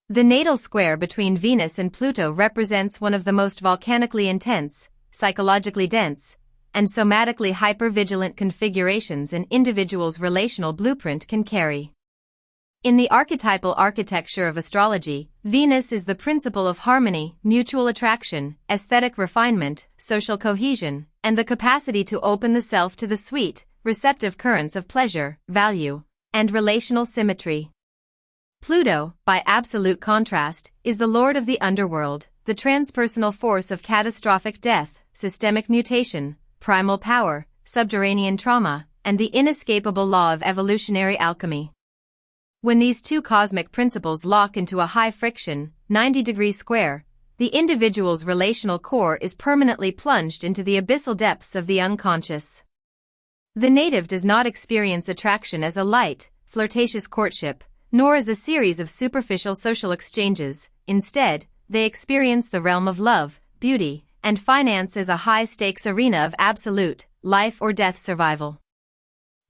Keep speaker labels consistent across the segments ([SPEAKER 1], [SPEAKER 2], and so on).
[SPEAKER 1] The natal square between Venus and Pluto represents one of the most volcanically intense, psychologically dense, and somatically hyper-vigilant configurations an individual's relational blueprint can carry. In the archetypal architecture of astrology, Venus is the principle of harmony, mutual attraction, aesthetic refinement, social cohesion, and the capacity to open the self to the sweet, receptive currents of pleasure, value, and relational symmetry. Pluto, by absolute contrast, is the lord of the underworld, the transpersonal force of catastrophic death, systemic mutation, primal power, subterranean trauma, and the inescapable law of evolutionary alchemy. When these two cosmic principles lock into a high-friction, 90-degree square, the individual's relational core is permanently plunged into the abyssal depths of the unconscious. The native does not experience attraction as a light, flirtatious courtship, nor as a series of superficial social exchanges. Instead, they experience the realm of love, beauty, and finance as a high-stakes arena of absolute, life-or-death survival.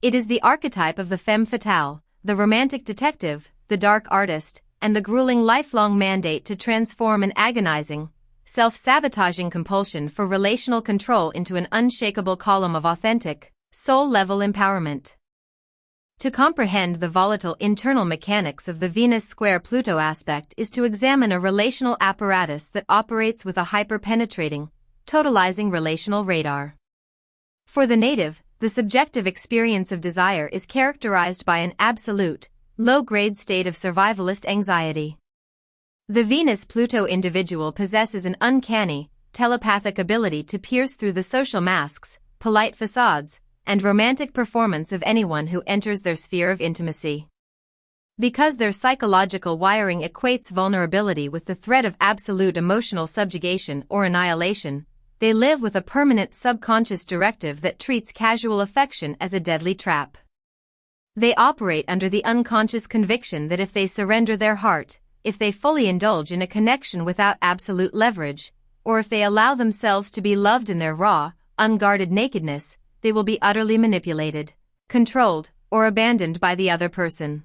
[SPEAKER 1] It is the archetype of the femme fatale, the romantic detective, the dark artist, and the grueling lifelong mandate to transform an agonizing, self-sabotaging compulsion for relational control into an unshakable column of authentic, soul-level empowerment. To comprehend the volatile internal mechanics of the Venus-square-Pluto aspect is to examine a relational apparatus that operates with a hyper-penetrating, totalizing relational radar. For the native, the subjective experience of desire is characterized by an absolute, low-grade state of survivalist anxiety. The Venus-Pluto individual possesses an uncanny, telepathic ability to pierce through the social masks, polite facades, and romantic performance of anyone who enters their sphere of intimacy. Because their psychological wiring equates vulnerability with the threat of absolute emotional subjugation or annihilation, they live with a permanent subconscious directive that treats casual affection as a deadly trap. They operate under the unconscious conviction that if they surrender their heart, if they fully indulge in a connection without absolute leverage, or if they allow themselves to be loved in their raw, unguarded nakedness, they will be utterly manipulated, controlled, or abandoned by the other person.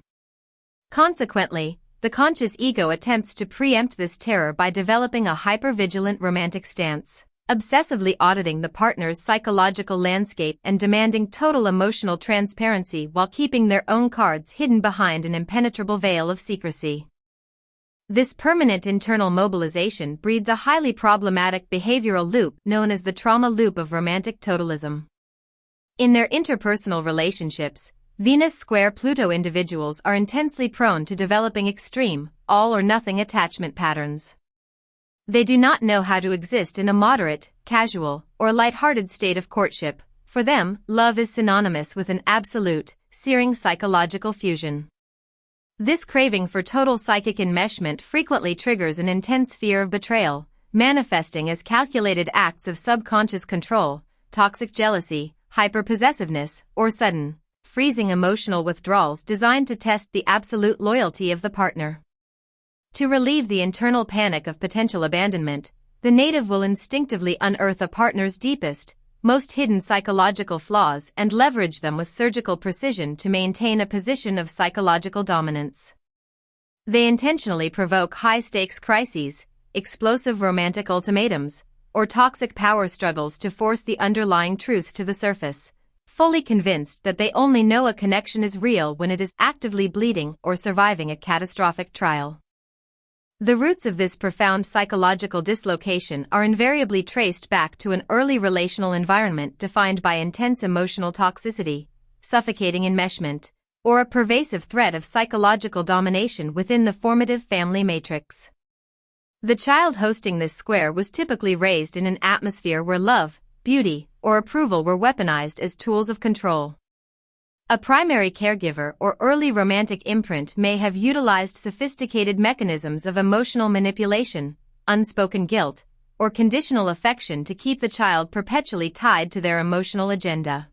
[SPEAKER 1] Consequently, the conscious ego attempts to preempt this terror by developing a hyper-vigilant romantic stance, obsessively auditing the partner's psychological landscape and demanding total emotional transparency while keeping their own cards hidden behind an impenetrable veil of secrecy. This permanent internal mobilization breeds a highly problematic behavioral loop known as the trauma loop of romantic totalism. In their interpersonal relationships, Venus-square-Pluto individuals are intensely prone to developing extreme, all-or-nothing attachment patterns. They do not know how to exist in a moderate, casual, or light-hearted state of courtship. For them, love is synonymous with an absolute, searing psychological fusion. This craving for total psychic enmeshment frequently triggers an intense fear of betrayal, manifesting as calculated acts of subconscious control, toxic jealousy, hyper-possessiveness, or sudden, freezing emotional withdrawals designed to test the absolute loyalty of the partner. To relieve the internal panic of potential abandonment, the native will instinctively unearth a partner's deepest, most hidden psychological flaws and leverage them with surgical precision to maintain a position of psychological dominance. They intentionally provoke high-stakes crises, explosive romantic ultimatums, or toxic power struggles to force the underlying truth to the surface, fully convinced that they only know a connection is real when it is actively bleeding or surviving a catastrophic trial. The roots of this profound psychological dislocation are invariably traced back to an early relational environment defined by intense emotional toxicity, suffocating enmeshment, or a pervasive threat of psychological domination within the formative family matrix. The child hosting this square was typically raised in an atmosphere where love, beauty, or approval were weaponized as tools of control. A primary caregiver or early romantic imprint may have utilized sophisticated mechanisms of emotional manipulation, unspoken guilt, or conditional affection to keep the child perpetually tied to their emotional agenda.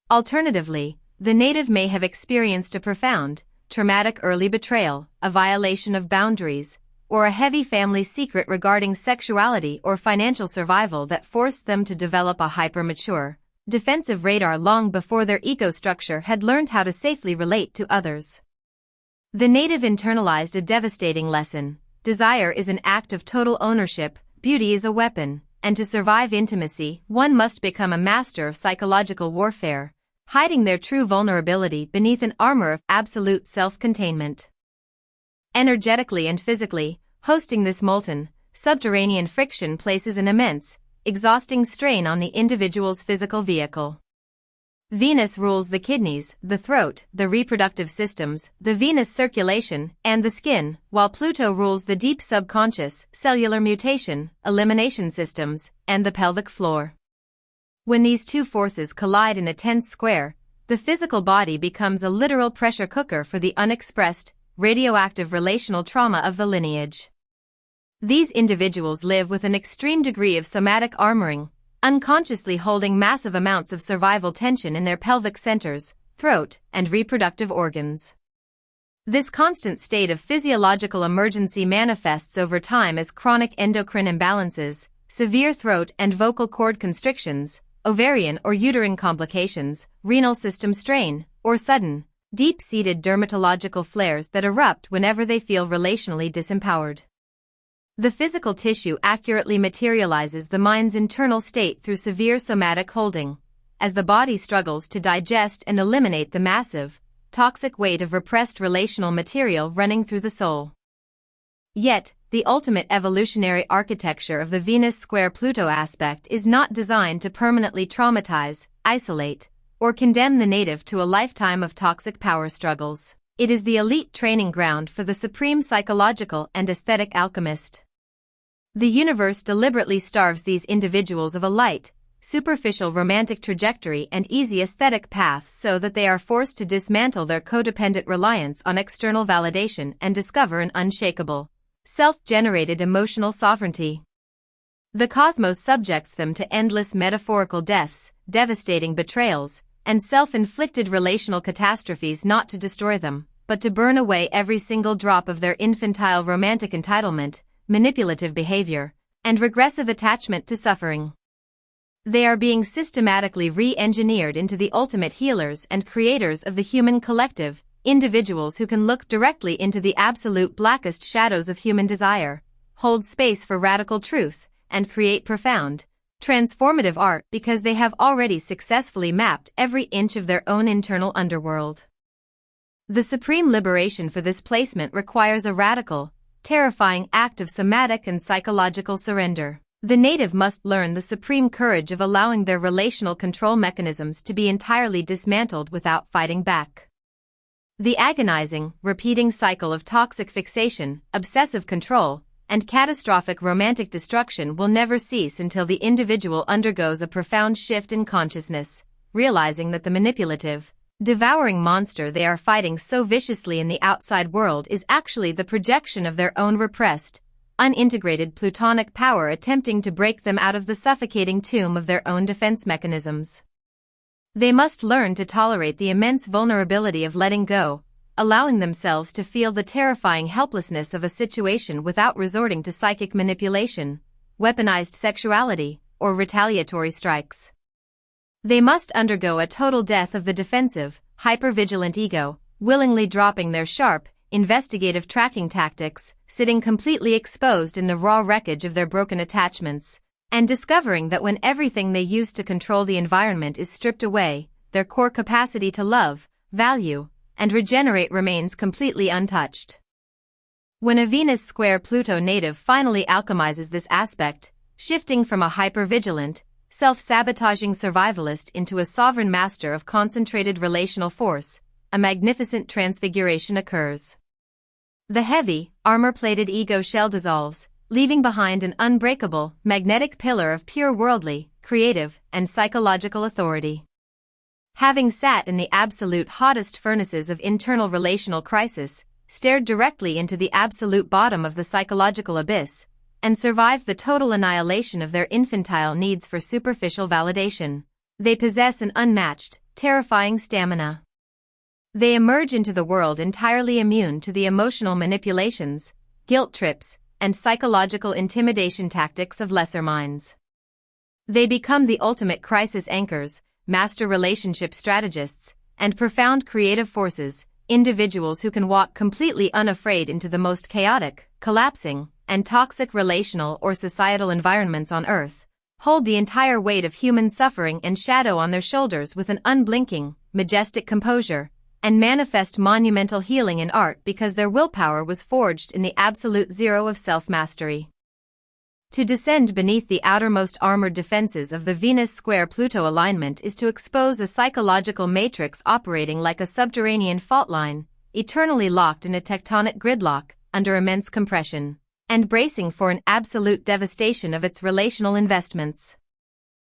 [SPEAKER 1] Alternatively, the native may have experienced a profound, traumatic early betrayal, a violation of boundaries, or a heavy family secret regarding sexuality or financial survival that forced them to develop a hyper-mature, defensive radar long before their ego structure had learned how to safely relate to others. The native internalized a devastating lesson: desire is an act of total ownership, beauty is a weapon, and to survive intimacy, one must become a master of psychological warfare, hiding their true vulnerability beneath an armor of absolute self-containment. Energetically and physically, hosting this molten, subterranean friction places an immense, exhausting strain on the individual's physical vehicle. Venus rules the kidneys, the throat, the reproductive systems, the venous circulation, and the skin, while Pluto rules the deep subconscious, cellular mutation, elimination systems, and the pelvic floor. When these two forces collide in a tense square, the physical body becomes a literal pressure cooker for the unexpressed, radioactive relational trauma of the lineage. These individuals live with an extreme degree of somatic armoring, unconsciously holding massive amounts of survival tension in their pelvic centers, throat, and reproductive organs. This constant state of physiological emergency manifests over time as chronic endocrine imbalances, severe throat and vocal cord constrictions, ovarian or uterine complications, renal system strain, or sudden, deep-seated dermatological flares that erupt whenever they feel relationally disempowered. The physical tissue accurately materializes the mind's internal state through severe somatic holding, as the body struggles to digest and eliminate the massive, toxic weight of repressed relational material running through the soul. Yet, the ultimate evolutionary architecture of the Venus-square-Pluto aspect is not designed to permanently traumatize, isolate, or condemn the native to a lifetime of toxic power struggles. It is the elite training ground for the supreme psychological and aesthetic alchemist. The universe deliberately starves these individuals of a light, superficial romantic trajectory and easy aesthetic paths so that they are forced to dismantle their codependent reliance on external validation and discover an unshakable, self-generated emotional sovereignty. The cosmos subjects them to endless metaphorical deaths, devastating betrayals, and self-inflicted relational catastrophes, not to destroy them, but to burn away every single drop of their infantile romantic entitlement, manipulative behavior, and regressive attachment to suffering. They are being systematically re-engineered into the ultimate healers and creators of the human collective, individuals who can look directly into the absolute blackest shadows of human desire, hold space for radical truth, and create profound, transformative art because they have already successfully mapped every inch of their own internal underworld. The supreme liberation for this placement requires a radical, terrifying act of somatic and psychological surrender. The native must learn the supreme courage of allowing their relational control mechanisms to be entirely dismantled without fighting back. The agonizing, repeating cycle of toxic fixation, obsessive control, and catastrophic romantic destruction will never cease until the individual undergoes a profound shift in consciousness, realizing that the manipulative, devouring monster they are fighting so viciously in the outside world is actually the projection of their own repressed, unintegrated plutonic power attempting to break them out of the suffocating tomb of their own defense mechanisms. They must learn to tolerate the immense vulnerability of letting go, allowing themselves to feel the terrifying helplessness of a situation without resorting to psychic manipulation, weaponized sexuality, or retaliatory strikes. They must undergo a total death of the defensive, hyper-vigilant ego, willingly dropping their sharp, investigative tracking tactics, sitting completely exposed in the raw wreckage of their broken attachments, and discovering that when everything they used to control the environment is stripped away, their core capacity to love, value, and regenerate remains completely untouched. When a Venus-square-Pluto native finally alchemizes this aspect, shifting from a hyper-vigilant, self-sabotaging survivalist into a sovereign master of concentrated relational force, a magnificent transfiguration occurs. The heavy, armor-plated ego shell dissolves, leaving behind an unbreakable, magnetic pillar of pure worldly, creative, and psychological authority. Having sat in the absolute hottest furnaces of internal relational crisis, stared directly into the absolute bottom of the psychological abyss, and survived the total annihilation of their infantile needs for superficial validation, they possess an unmatched, terrifying stamina. They emerge into the world entirely immune to the emotional manipulations, guilt trips, and psychological intimidation tactics of lesser minds. They become the ultimate crisis anchors, master relationship strategists, and profound creative forces, individuals who can walk completely unafraid into the most chaotic, collapsing, and toxic relational or societal environments on Earth, hold the entire weight of human suffering and shadow on their shoulders with an unblinking, majestic composure, and manifest monumental healing in art because their willpower was forged in the absolute zero of self-mastery. To descend beneath the outermost armored defenses of the Venus-square-Pluto alignment is to expose a psychological matrix operating like a subterranean fault line, eternally locked in a tectonic gridlock, under immense compression, and bracing for an absolute devastation of its relational investments.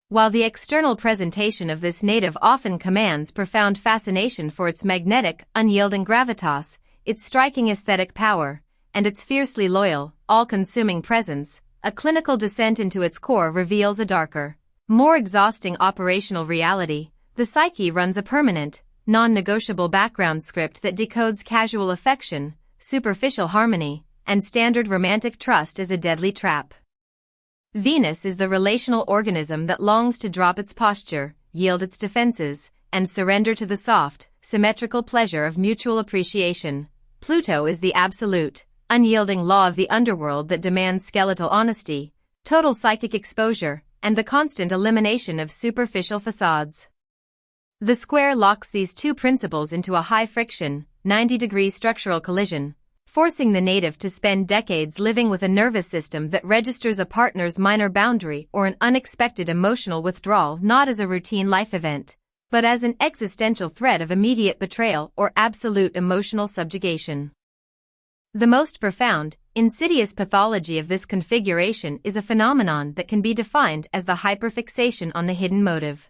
[SPEAKER 1] While the external presentation of this native often commands profound fascination for its magnetic, unyielding gravitas, its striking aesthetic power, and its fiercely loyal, all-consuming presence, a clinical descent into its core reveals a darker, more exhausting operational reality. The psyche runs a permanent, non-negotiable background script that decodes casual affection, superficial harmony, and standard romantic trust as a deadly trap. Venus is the relational organism that longs to drop its posture, yield its defenses, and surrender to the soft, symmetrical pleasure of mutual appreciation. Pluto is the absolute, unyielding law of the underworld that demands skeletal honesty, total psychic exposure, and the constant elimination of superficial facades. The square locks these two principles into a high-friction, 90-degree structural collision, forcing the native to spend decades living with a nervous system that registers a partner's minor boundary or an unexpected emotional withdrawal not as a routine life event, but as an existential threat of immediate betrayal or absolute emotional subjugation. The most profound, insidious pathology of this configuration is a phenomenon that can be defined as the hyperfixation on the hidden motive.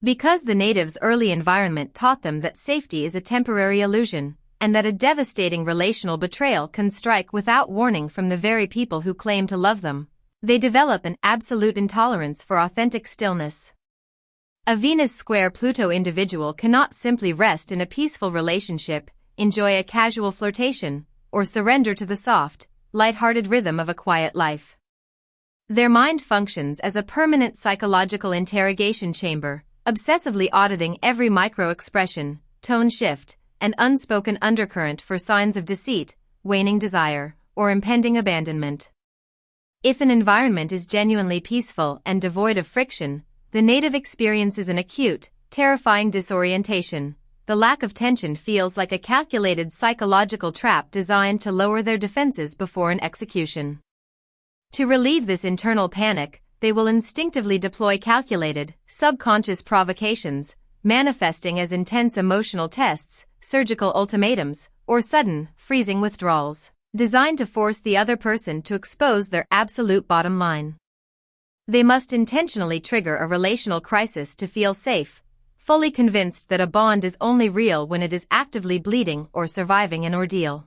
[SPEAKER 1] Because the natives' early environment taught them that safety is a temporary illusion, and that a devastating relational betrayal can strike without warning from the very people who claim to love them, they develop an absolute intolerance for authentic stillness. A Venus-square-Pluto individual cannot simply rest in a peaceful relationship, enjoy a casual flirtation, or surrender to the soft, light-hearted rhythm of a quiet life. Their mind functions as a permanent psychological interrogation chamber, obsessively auditing every micro-expression, tone shift, and unspoken undercurrent for signs of deceit, waning desire, or impending abandonment. If an environment is genuinely peaceful and devoid of friction, the native experiences an acute, terrifying disorientation. The lack of tension feels like a calculated psychological trap designed to lower their defenses before an execution. To relieve this internal panic, they will instinctively deploy calculated, subconscious provocations, manifesting as intense emotional tests, surgical ultimatums, or sudden, freezing withdrawals, designed to force the other person to expose their absolute bottom line. They must intentionally trigger a relational crisis to feel safe, fully convinced that a bond is only real when it is actively bleeding or surviving an ordeal.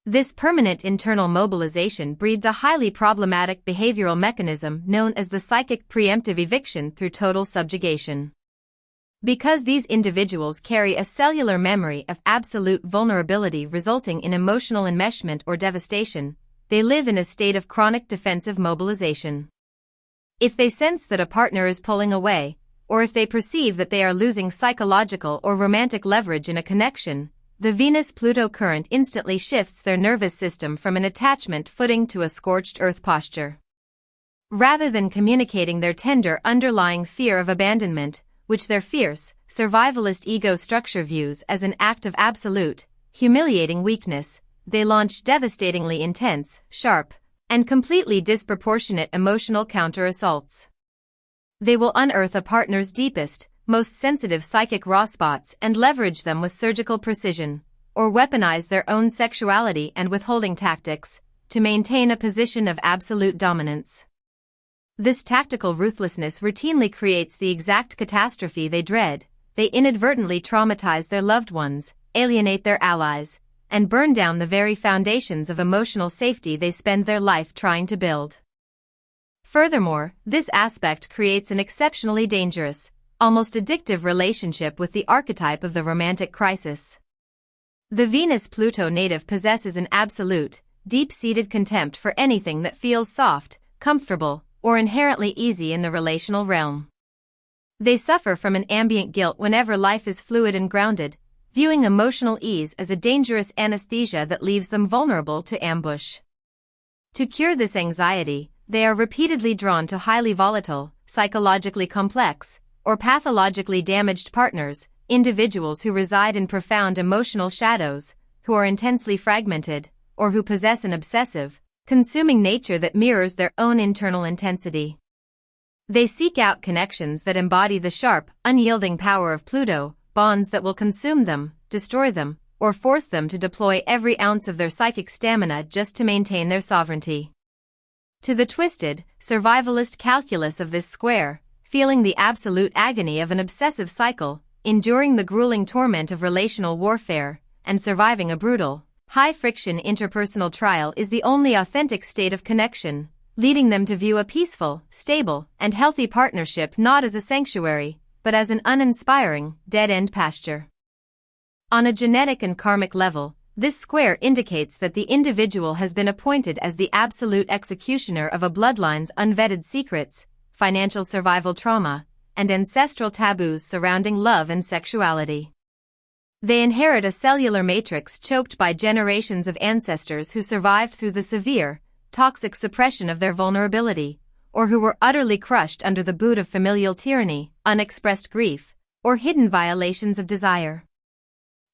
[SPEAKER 1] This permanent internal mobilization breeds a highly problematic behavioral mechanism known as the psychic preemptive eviction through total subjugation. Because these individuals carry a cellular memory of absolute vulnerability resulting in emotional enmeshment or devastation, they live in a state of chronic defensive mobilization. If they sense that a partner is pulling away, or if they perceive that they are losing psychological or romantic leverage in a connection, the Venus-Pluto current instantly shifts their nervous system from an attachment footing to a scorched earth posture. Rather than communicating their tender underlying fear of abandonment, which their fierce, survivalist ego structure views as an act of absolute, humiliating weakness, they launch devastatingly intense, sharp, and completely disproportionate emotional counter-assaults. They will unearth a partner's deepest, most sensitive psychic raw spots and leverage them with surgical precision, or weaponize their own sexuality and withholding tactics, to maintain a position of absolute dominance. This tactical ruthlessness routinely creates the exact catastrophe they dread. They inadvertently traumatize their loved ones, alienate their allies, and burn down the very foundations of emotional safety they spend their life trying to build. Furthermore, this aspect creates an exceptionally dangerous, almost addictive relationship with the archetype of the romantic crisis. The Venus-Pluto native possesses an absolute, deep-seated contempt for anything that feels soft, comfortable, or inherently easy in the relational realm. They suffer from an ambient guilt whenever life is fluid and grounded, viewing emotional ease as a dangerous anesthesia that leaves them vulnerable to ambush. To cure this anxiety, they are repeatedly drawn to highly volatile, psychologically complex, or pathologically damaged partners, individuals who reside in profound emotional shadows, who are intensely fragmented, or who possess an obsessive, consuming nature that mirrors their own internal intensity. They seek out connections that embody the sharp, unyielding power of Pluto, bonds that will consume them, destroy them, or force them to deploy every ounce of their psychic stamina just to maintain their sovereignty. To the twisted, survivalist calculus of this square, feeling the absolute agony of an obsessive cycle, enduring the grueling torment of relational warfare, and surviving a brutal, high-friction interpersonal trial is the only authentic state of connection, leading them to view a peaceful, stable, and healthy partnership not as a sanctuary, but as an uninspiring, dead-end pasture. On a genetic and karmic level, this square indicates that the individual has been appointed as the absolute executioner of a bloodline's unvetted secrets, financial survival trauma, and ancestral taboos surrounding love and sexuality. They inherit a cellular matrix choked by generations of ancestors who survived through the severe, toxic suppression of their vulnerability, or who were utterly crushed under the boot of familial tyranny, unexpressed grief, or hidden violations of desire.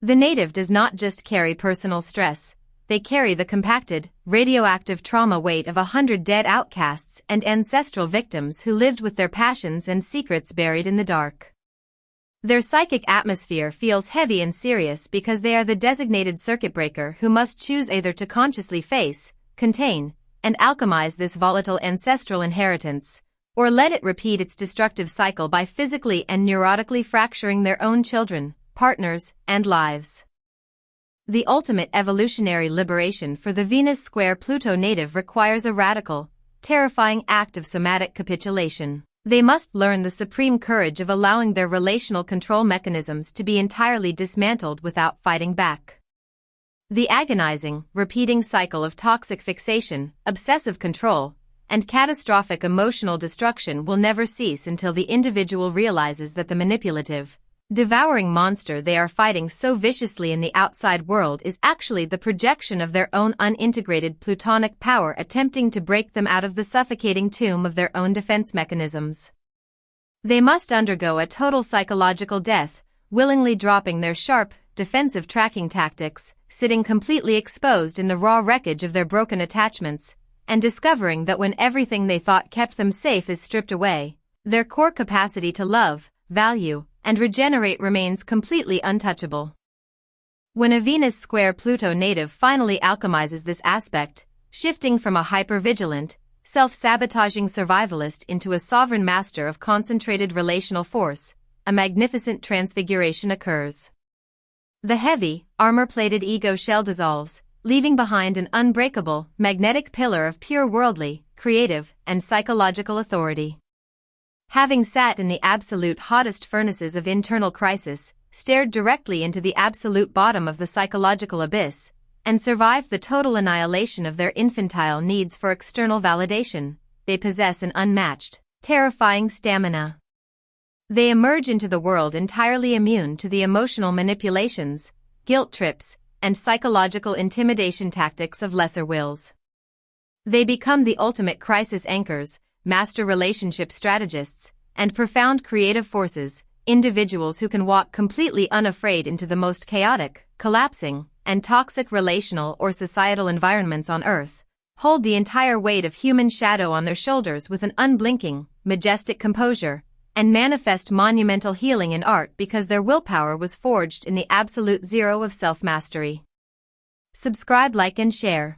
[SPEAKER 1] The native does not just carry personal stress, they carry the compacted, radioactive trauma weight of 100 dead outcasts and ancestral victims who lived with their passions and secrets buried in the dark. Their psychic atmosphere feels heavy and serious because they are the designated circuit breaker who must choose either to consciously face, contain, and alchemize this volatile ancestral inheritance, or let it repeat its destructive cycle by physically and neurotically fracturing their own children, partners, and lives. The ultimate evolutionary liberation for the Venus-square-Pluto native requires a radical, terrifying act of somatic capitulation. They must learn the supreme courage of allowing their relational control mechanisms to be entirely dismantled without fighting back. The agonizing, repeating cycle of toxic fixation, obsessive control, and catastrophic emotional destruction will never cease until the individual realizes that the manipulative, devouring monster they are fighting so viciously in the outside world is actually the projection of their own unintegrated plutonic power attempting to break them out of the suffocating tomb of their own defense mechanisms. They must undergo a total psychological death, willingly dropping their sharp, defensive tracking tactics, sitting completely exposed in the raw wreckage of their broken attachments, and discovering that when everything they thought kept them safe is stripped away, their core capacity to love, value, and regenerate remains completely untouchable. When a Venus-square-Pluto native finally alchemizes this aspect, shifting from a hyper-vigilant, self-sabotaging survivalist into a sovereign master of concentrated relational force, a magnificent transfiguration occurs. The heavy, armor-plated ego shell dissolves, leaving behind an unbreakable, magnetic pillar of pure worldly, creative, and psychological authority. Having sat in the absolute hottest furnaces of internal crisis, stared directly into the absolute bottom of the psychological abyss, and survived the total annihilation of their infantile needs for external validation, they possess an unmatched, terrifying stamina. They emerge into the world entirely immune to the emotional manipulations, guilt trips, and psychological intimidation tactics of lesser wills. They become the ultimate crisis anchors, master relationship strategists, and profound creative forces, individuals who can walk completely unafraid into the most chaotic, collapsing, and toxic relational or societal environments on Earth, hold the entire weight of human shadow on their shoulders with an unblinking, majestic composure, and manifest monumental healing in art because their willpower was forged in the absolute zero of self-mastery. Subscribe, like, and share.